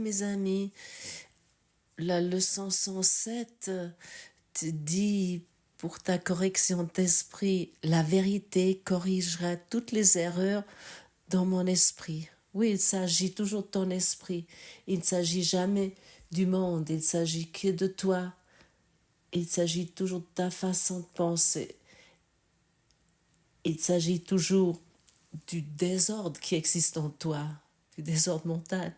mes amis, la leçon 107 te dit pour ta correction d'esprit, la vérité corrigera toutes les erreurs dans mon esprit. Oui, il s'agit toujours de ton esprit. Il ne s'agit jamais du monde, il s'agit que de toi. Il s'agit toujours de ta façon de penser. Il s'agit toujours du désordre qui existe en toi, du désordre mental.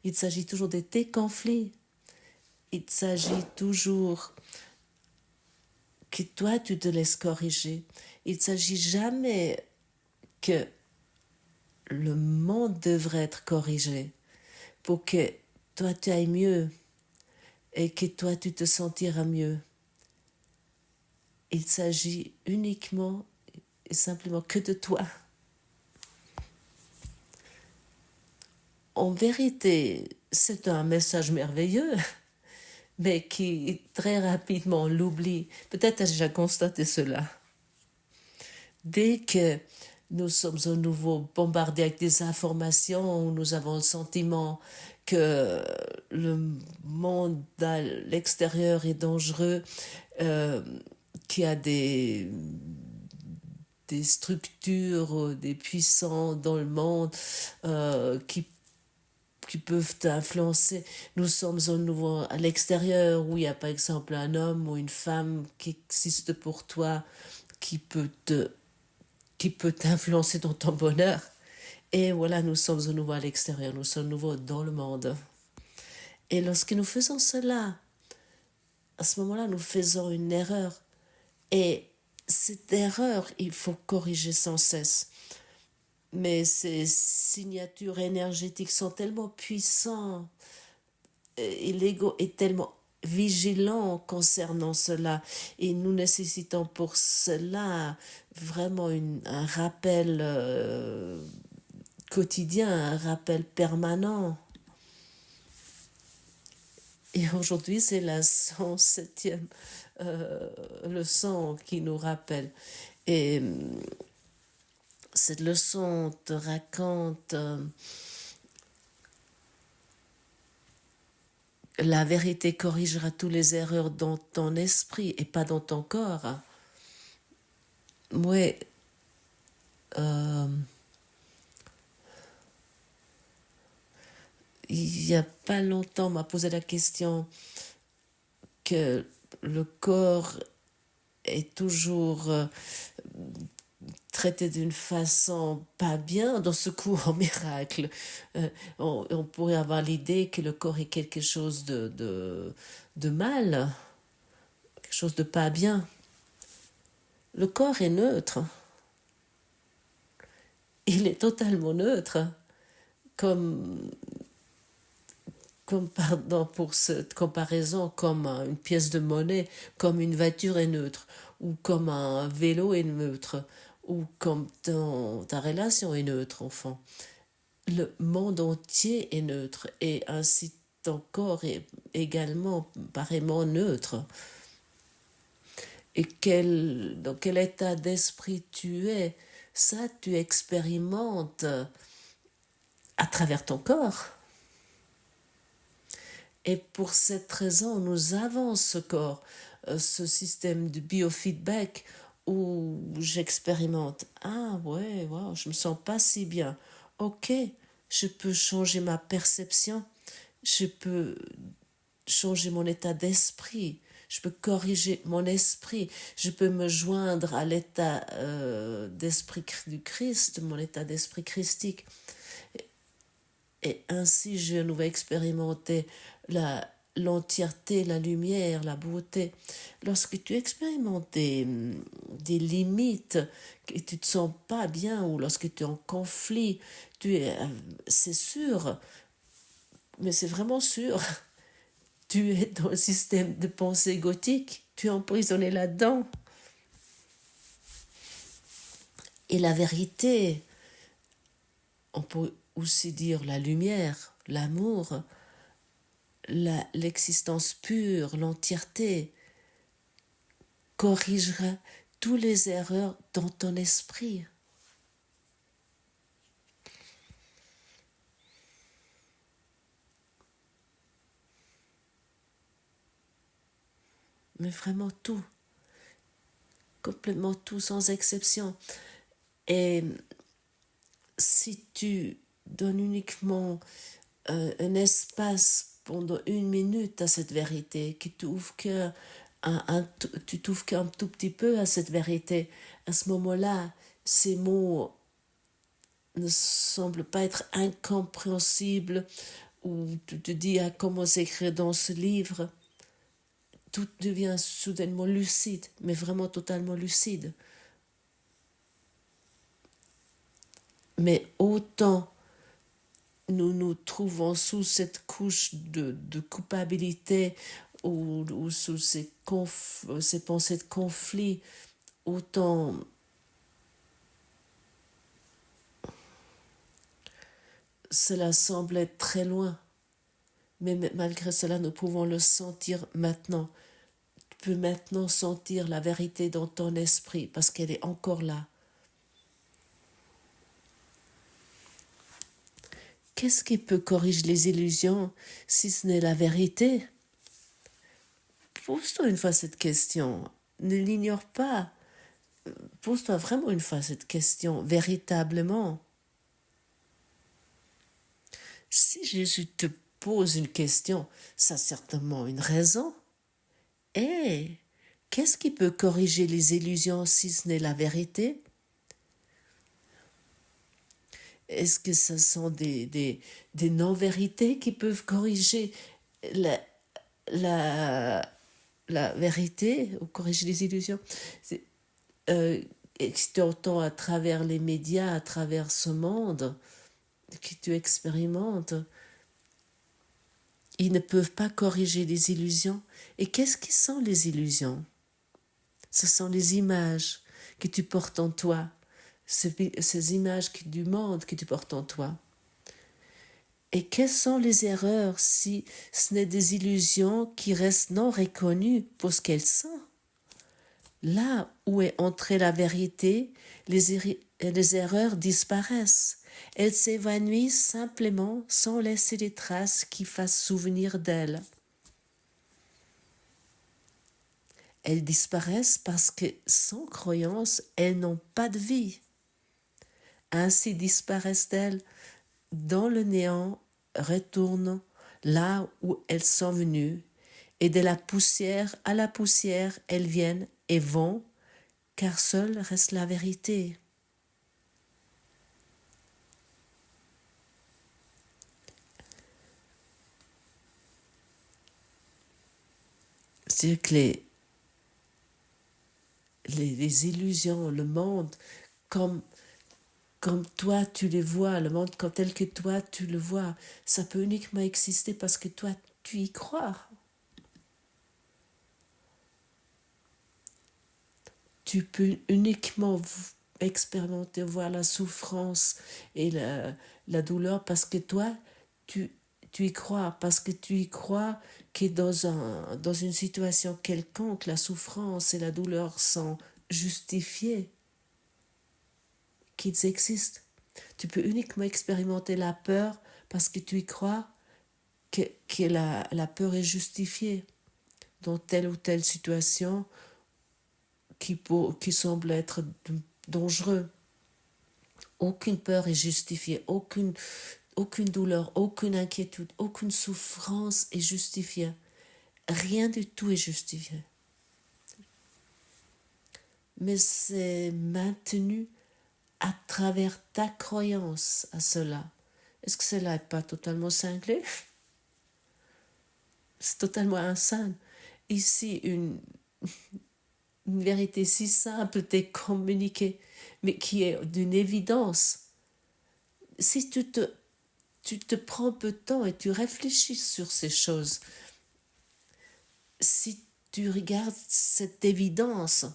Il s'agit toujours de tes conflits. Il s'agit toujours que toi, tu te laisses corriger. Il ne s'agit jamais que le monde devrait être corrigé pour que toi, tu ailles mieux et que toi, tu te sentiras mieux. Il s'agit uniquement et simplement que de toi. En vérité, c'est un message merveilleux, mais qui très rapidement l'oublie. Peut-être as-tu déjà constaté cela. Dès que nous sommes à nouveau bombardés avec des informations où nous avons le sentiment que le monde à l'extérieur est dangereux, qu'il y a des structures, des puissants dans le monde qui peuvent t'influencer. Nous sommes à nouveau à l'extérieur où il y a par exemple un homme ou une femme qui existe pour toi, qui peut t'influencer dans ton bonheur. Et voilà, nous sommes à nouveau à l'extérieur, nous sommes à nouveau dans le monde. Et lorsque nous faisons cela, à ce moment-là, nous faisons une erreur. Et cette erreur, il faut corriger sans cesse. Mais ces signatures énergétiques sont tellement puissantes et l'ego est tellement vigilant concernant cela. Et nous nécessitons pour cela vraiment un rappel quotidien, un rappel permanent. Et aujourd'hui, c'est la 107e leçon qui nous rappelle. Et cette leçon te raconte la vérité corrigera toutes les erreurs dans ton esprit et pas dans ton corps. Moi, il n'y a pas longtemps, on m'a posé la question que le corps est toujours traité d'une façon pas bien dans ce cours en miracle. On pourrait avoir l'idée que le corps est quelque chose de mal, quelque chose de pas bien. Le corps est neutre. Il est totalement neutre. Comme pardon pour cette comparaison, comme une pièce de monnaie, comme une voiture est neutre, ou comme un vélo est neutre, ou comme ta relation est neutre, enfant. Le monde entier est neutre, et ainsi ton corps est également pareillement neutre. Et dans quel état d'esprit tu es, ça tu expérimentes à travers ton corps. Et pour cette raison, nous avons ce corps, ce système de biofeedback où j'expérimente. Ah ouais, wow, je me sens pas si bien. Ok, je peux changer ma perception, je peux changer mon état d'esprit, je peux corriger mon esprit, je peux me joindre à l'état d'esprit du Christ, mon état d'esprit christique. Et ainsi, je vais expérimenter l'entièreté, la lumière, la beauté. Lorsque tu expérimentes des limites, que tu ne te sens pas bien, ou lorsque tu es en conflit, c'est sûr, mais c'est vraiment sûr, tu es dans le système de pensée gothique, tu es emprisonné là-dedans. Et la vérité, on peut aussi dire la lumière, l'amour, l'existence pure, l'entièreté, corrigera toutes les erreurs dans ton esprit. mais vraiment tout, complètement tout, sans exception. Et si tu donnes uniquement un espace pendant 1 minute à cette vérité, que tu ouvres que tu t'ouvres qu'un tout petit peu à cette vérité, à ce moment-là, ces mots ne semblent pas être incompréhensibles, ou tu te dis comment s'écrire dans ce livre. Tout devient soudainement lucide, mais vraiment totalement lucide. Mais autant nous nous trouvons sous cette couche de culpabilité, ou sous ces pensées de conflit, autant cela semble être très loin. Mais malgré cela, nous pouvons le sentir maintenant. Tu peux maintenant sentir la vérité dans ton esprit parce qu'elle est encore là. Qu'est-ce qui peut corriger les illusions si ce n'est la vérité? Pose-toi une fois cette question. Ne l'ignore pas. Pose-toi vraiment une fois cette question, véritablement. Si Jésus te pose une question, ça a certainement une raison. Et qu'est-ce qui peut corriger les illusions si ce n'est la vérité? Est-ce que ce sont des non-vérités qui peuvent corriger la, la, la vérité ou corriger les illusions? Et que tu entends à travers les médias, à travers ce monde que tu expérimentes, ils ne peuvent pas corriger les illusions. Et qu'est-ce qui sont les illusions? Ce sont les images que tu portes en toi, ces images du monde que tu portes en toi. Et quelles sont les erreurs si ce n'est des illusions qui restent non reconnues pour ce qu'elles sont? Là où est entrée la vérité, les erreurs disparaissent. Elles s'évanouissent simplement sans laisser des traces qui fassent souvenir d'elles. Elles disparaissent parce que, sans croyance, elles n'ont pas de vie. Ainsi disparaissent-elles dans le néant, retournent là où elles sont venues, et de la poussière à la poussière, elles viennent et vont, car seule reste la vérité. C'est-à-dire que les illusions, le monde, comme toi tu les vois, le monde comme tel que toi tu le vois, ça peut uniquement exister parce que toi tu y crois. Tu peux uniquement expérimenter, voir la souffrance et la douleur parce que toi tu y crois, parce que tu y crois que dans une situation quelconque, la souffrance et la douleur sont justifiées, qu'ils existent. Tu peux uniquement expérimenter la peur parce que tu y crois que la peur est justifiée dans telle ou telle situation qui semble être dangereux. Aucune peur est justifiée, aucune douleur, aucune inquiétude, aucune souffrance est justifiée. Rien du tout est justifié. Mais c'est maintenu à travers ta croyance à cela. Est-ce que cela n'est pas totalement cinglé? C'est totalement insane. Ici, une vérité si simple t'est communiquée, mais qui est d'une évidence. Si tu te prends peu de temps et tu réfléchis sur ces choses, si tu regardes cette évidence,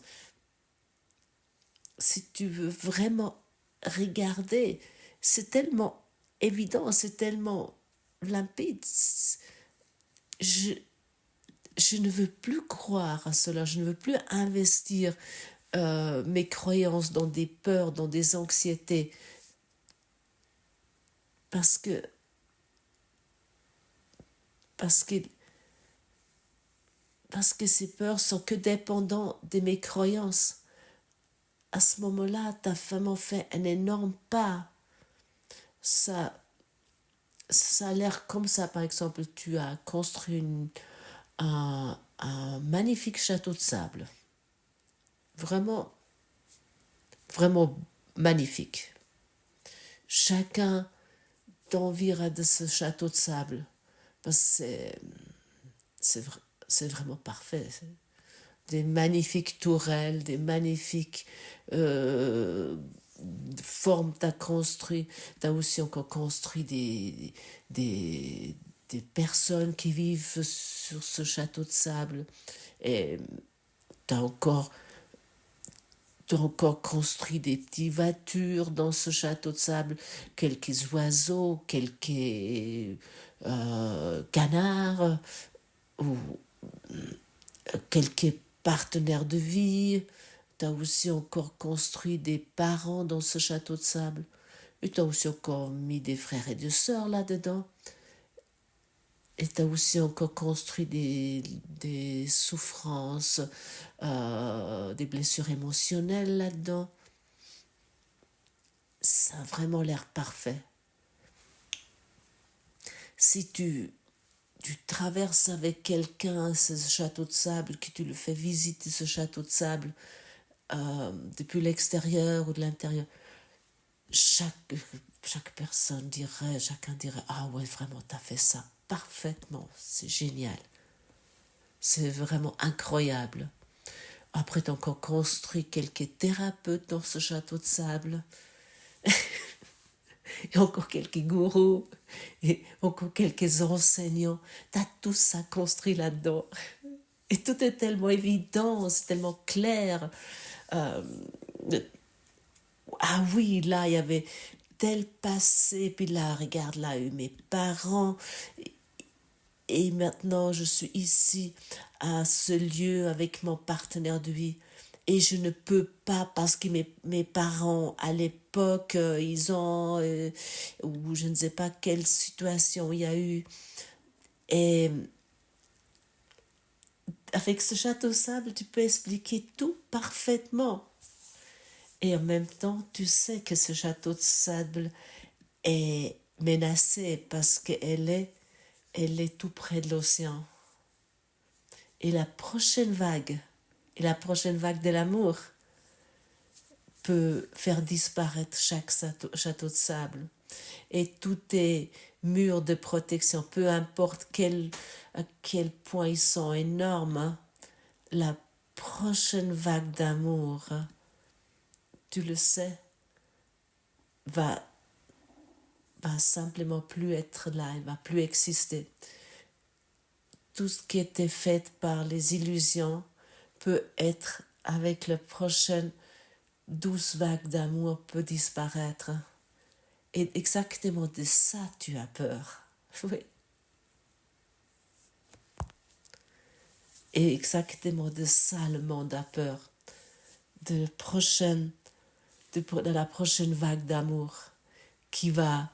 si tu veux vraiment regarder, c'est tellement évident, c'est tellement limpide. Je ne veux plus croire à cela, je ne veux plus investir mes croyances dans des peurs, dans des anxiétés, parce que parce que ces peurs sont que dépendantes de mes croyances. À ce moment-là, tu as vraiment fait un énorme pas. Ça, ça a l'air comme ça, par exemple, tu as construit un magnifique château de sable. Vraiment, vraiment magnifique. Chacun t'enviera de ce château de sable. Parce que c'est vraiment parfait. Des magnifiques tourelles, des magnifiques formes tu as construit. Tu as aussi encore construit des personnes qui vivent sur ce château de sable. Et tu as encore construit des petites voitures dans ce château de sable, quelques oiseaux, quelques canards, ou quelques partenaires de vie. Tu as aussi encore construit des parents dans ce château de sable. Et tu as aussi encore mis des frères et des sœurs là-dedans. Et tu as aussi encore construit des souffrances, des blessures émotionnelles là-dedans. Ça a vraiment l'air parfait. Si tu traverses avec quelqu'un ce château de sable, que tu le fais visiter ce château de sable depuis l'extérieur ou de l'intérieur, chaque personne dirait, chacun dirait, ah ouais, vraiment, t'as fait ça parfaitement, c'est génial. C'est vraiment incroyable. Après, t'as encore construit quelques thérapeutes dans ce château de sable. Et encore quelques gourous. Et encore quelques enseignants. T'as tout ça construit là-dedans. Et tout est tellement évident, c'est tellement clair. Ah oui, là, il y avait tel passé. Puis là, regarde, là, eu mes parents. Et maintenant, je suis ici, à ce lieu, avec mon partenaire de vie. Et je ne peux pas, parce que mes parents, à l'époque, ils ont, ou je ne sais pas quelle situation il y a eu. Et avec ce château de sable, tu peux expliquer tout parfaitement. Et en même temps, tu sais que ce château de sable est menacé parce elle est tout près de l'océan. Et la prochaine vague de l'amour peut faire disparaître chaque château de sable. Et tous tes murs de protection, peu importe à quel point ils sont énormes, hein, la prochaine vague d'amour, tu le sais, va simplement plus être là, elle va plus exister. Tout ce qui était fait par les illusions peut être avec la prochaine douce vague d'amour peut disparaître. Et exactement de ça tu as peur. Oui. Et exactement de ça le monde a peur. De la prochaine vague d'amour qui va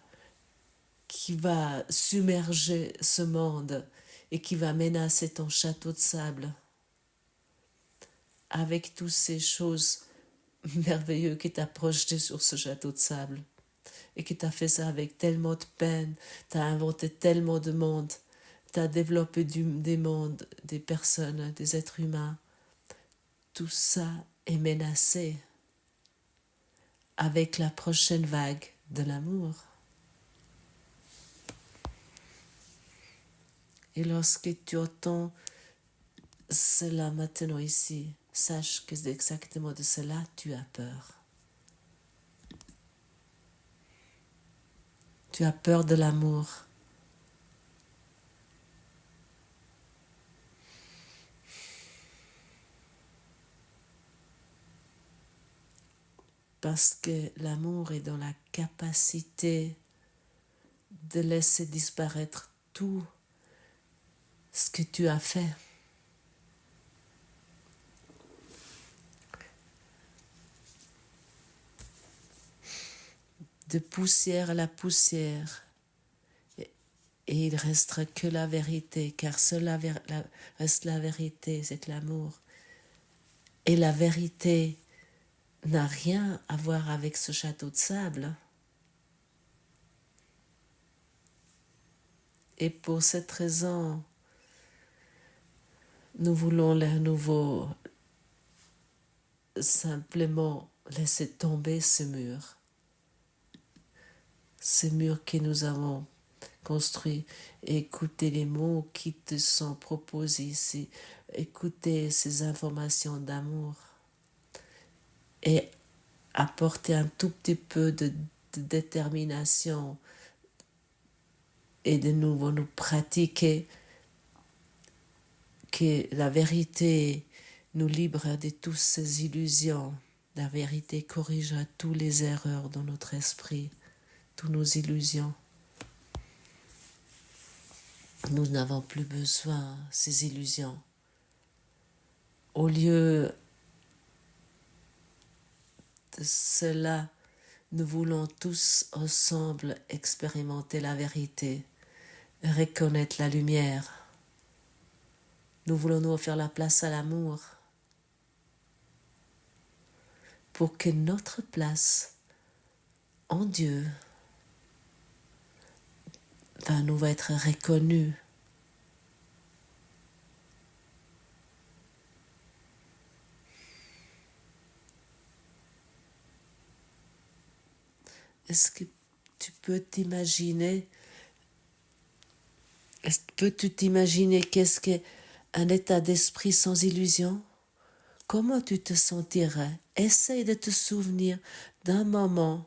submerger ce monde et qui va menacer ton château de sable avec toutes ces choses merveilleuses qui t'a projeté sur ce château de sable et qui t'a fait ça avec tellement de peine, t'as inventé tellement de mondes, t'as développé des mondes, des personnes, des êtres humains. Tout ça est menacé avec la prochaine vague de l'amour. Et lorsque tu entends cela maintenant ici, sache que c'est exactement de cela tu as peur. Tu as peur de l'amour. Parce que l'amour est dans la capacité de laisser disparaître tout ce que tu as fait. De poussière à la poussière. et il restera que la vérité, car seule reste la vérité, c'est l'amour. Et la vérité n'a rien à voir avec ce château de sable. Et pour cette raison, nous voulons à nouveau simplement laisser tomber ce mur que nous avons construit, et écouter les mots qui te sont proposés ici, écouter ces informations d'amour et apporter un tout petit peu de détermination et de nouveau nous pratiquer que la vérité nous libère de toutes ces illusions. La vérité corrigera toutes les erreurs dans notre esprit, toutes nos illusions. Nous n'avons plus besoin de ces illusions. Au lieu de cela, nous voulons tous ensemble expérimenter la vérité, reconnaître la lumière. Nous voulons nous offrir la place à l'amour pour que notre place en Dieu nous va être reconnue. Est-ce que tu peux t'imaginer, peux-tu t'imaginer qu'est-ce qu'un état d'esprit sans illusion? Comment tu te sentirais? Essaye de te souvenir d'un moment,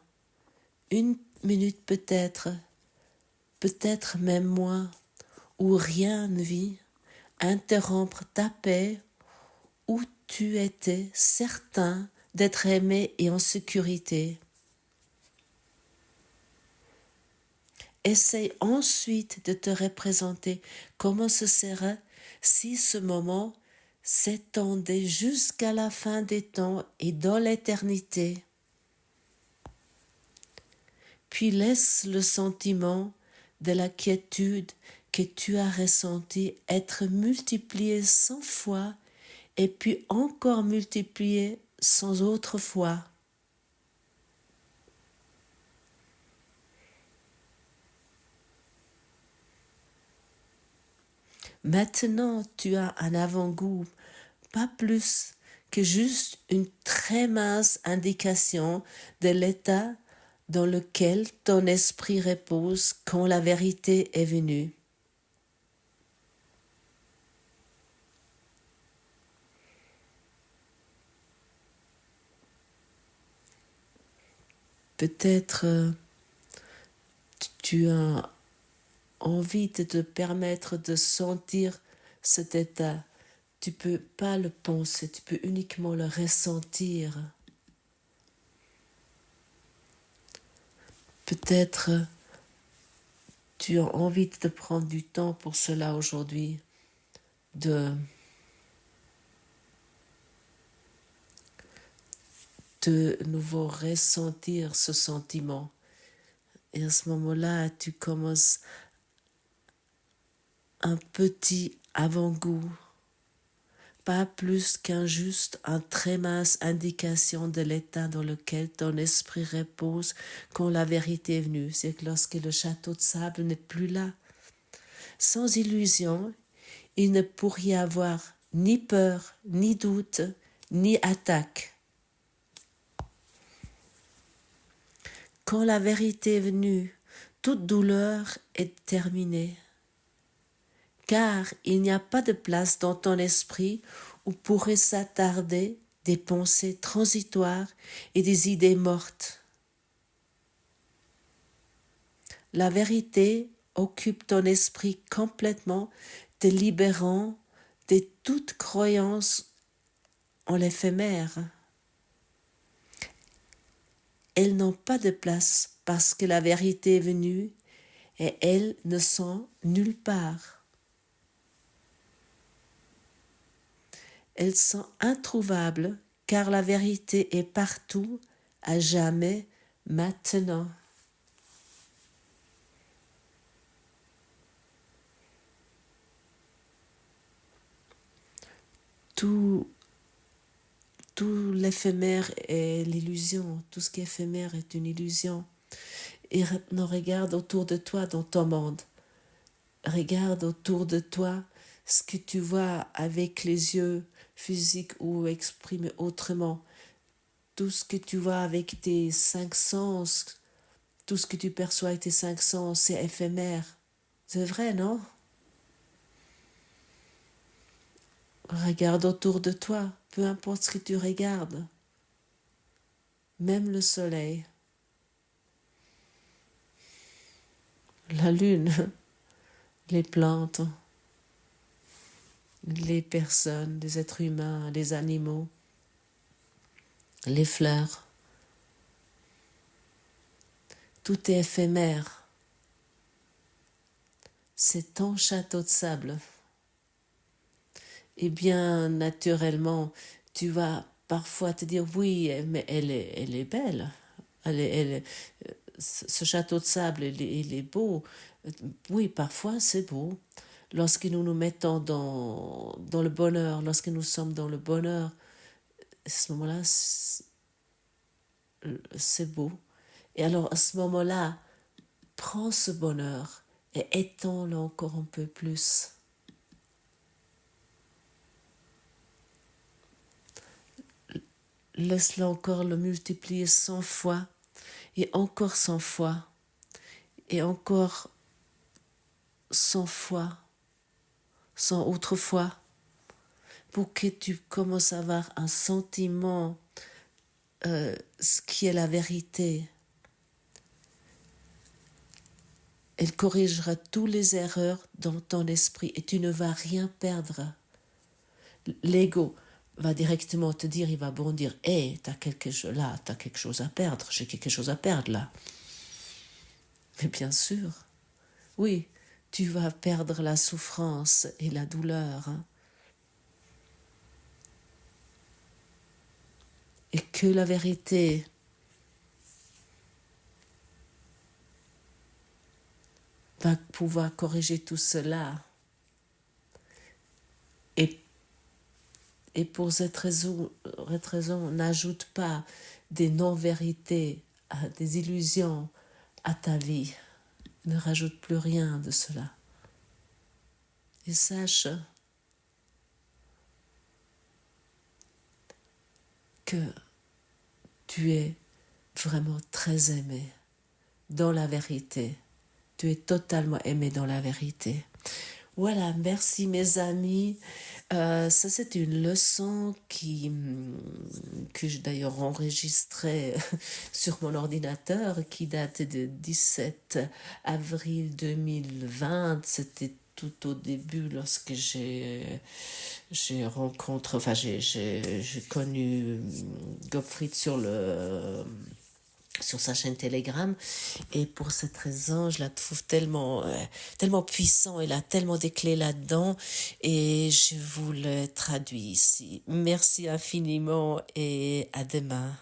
une minute peut-être même moins, où rien ne vit, interrompre ta paix, où tu étais certain d'être aimé et en sécurité. Essaye ensuite de te représenter comment ce serait si ce moment s'étendait jusqu'à la fin des temps et dans l'éternité. Puis laisse le sentiment de la quiétude que tu as ressenti être multiplié 100 fois et puis encore multiplié 100 autres fois. Maintenant, tu as un avant-goût, pas plus que juste une très mince indication de l'état dans lequel ton esprit repose quand la vérité est venue. Peut-être tu as envie de te permettre de sentir cet état. Tu peux pas le penser, tu peux uniquement le ressentir. Peut-être tu as envie de te prendre du temps pour cela aujourd'hui, de nouveau ressentir ce sentiment. Et à ce moment-là, tu commences un petit avant-goût, pas plus qu'un juste, un très mince indication de l'état dans lequel ton esprit repose quand la vérité est venue. C'est que lorsque le château de sable n'est plus là, sans illusion, il ne pourrait y avoir ni peur, ni doute, ni attaque. Quand la vérité est venue, toute douleur est terminée. Car il n'y a pas de place dans ton esprit où pourraient s'attarder des pensées transitoires et des idées mortes. La vérité occupe ton esprit complètement, te libérant de toute croyance en l'éphémère. Elles n'ont pas de place parce que la vérité est venue et elles ne sont nulle part. Elles sont introuvables car la vérité est partout, à jamais, maintenant. tout, tout l'éphémère est l'illusion. Tout ce qui est éphémère est une illusion. Et maintenant, regarde autour de toi dans ton monde. Regarde autour de toi ce que tu vois avec les yeux physiques ou exprimé autrement. Tout ce que tu vois avec tes 5 sens, tout ce que tu perçois avec tes 5 sens, c'est éphémère. C'est vrai, non? Regarde autour de toi, peu importe ce que tu regardes, même le soleil, la lune, les plantes, les personnes, les êtres humains, les animaux, les fleurs. Tout est éphémère. C'est ton château de sable. Et bien naturellement, tu vas parfois te dire oui, mais elle est belle. Ce château de sable, il est beau. Oui, parfois c'est beau. Lorsque nous nous mettons dans le bonheur, lorsque nous sommes dans le bonheur, à ce moment-là, c'est beau. Et alors, à ce moment-là, prends ce bonheur et étends-le encore un peu plus. Laisse-le encore le multiplier 100 fois et encore 100 fois et encore 100 fois, 100 autres fois pour que tu commences à avoir un sentiment, ce qui est la vérité. Elle corrigera toutes les erreurs dans ton esprit et tu ne vas rien perdre. L'ego va directement te dire, il va bondir, hé, t'as quelque chose là, t'as quelque chose à perdre, j'ai quelque chose à perdre là. Mais bien sûr, oui, tu vas perdre la souffrance et la douleur. Et que la vérité va pouvoir corriger tout cela. Et pour cette raison, n'ajoute pas des non-vérités, des illusions à ta vie. Ne rajoute plus rien de cela. Et sache que tu es vraiment très aimé dans la vérité. Tu es totalement aimé dans la vérité. Voilà, merci mes amis. Ça c'est une leçon que j'ai d'ailleurs enregistrée sur mon ordinateur qui date de 17 avril 2020. C'était tout au début lorsque j'ai connu Gottfried sur sa chaîne Telegram, et pour cette raison je la trouve tellement puissant, elle a tellement des clés là-dedans et je vous le traduis ici. Merci infiniment et à demain.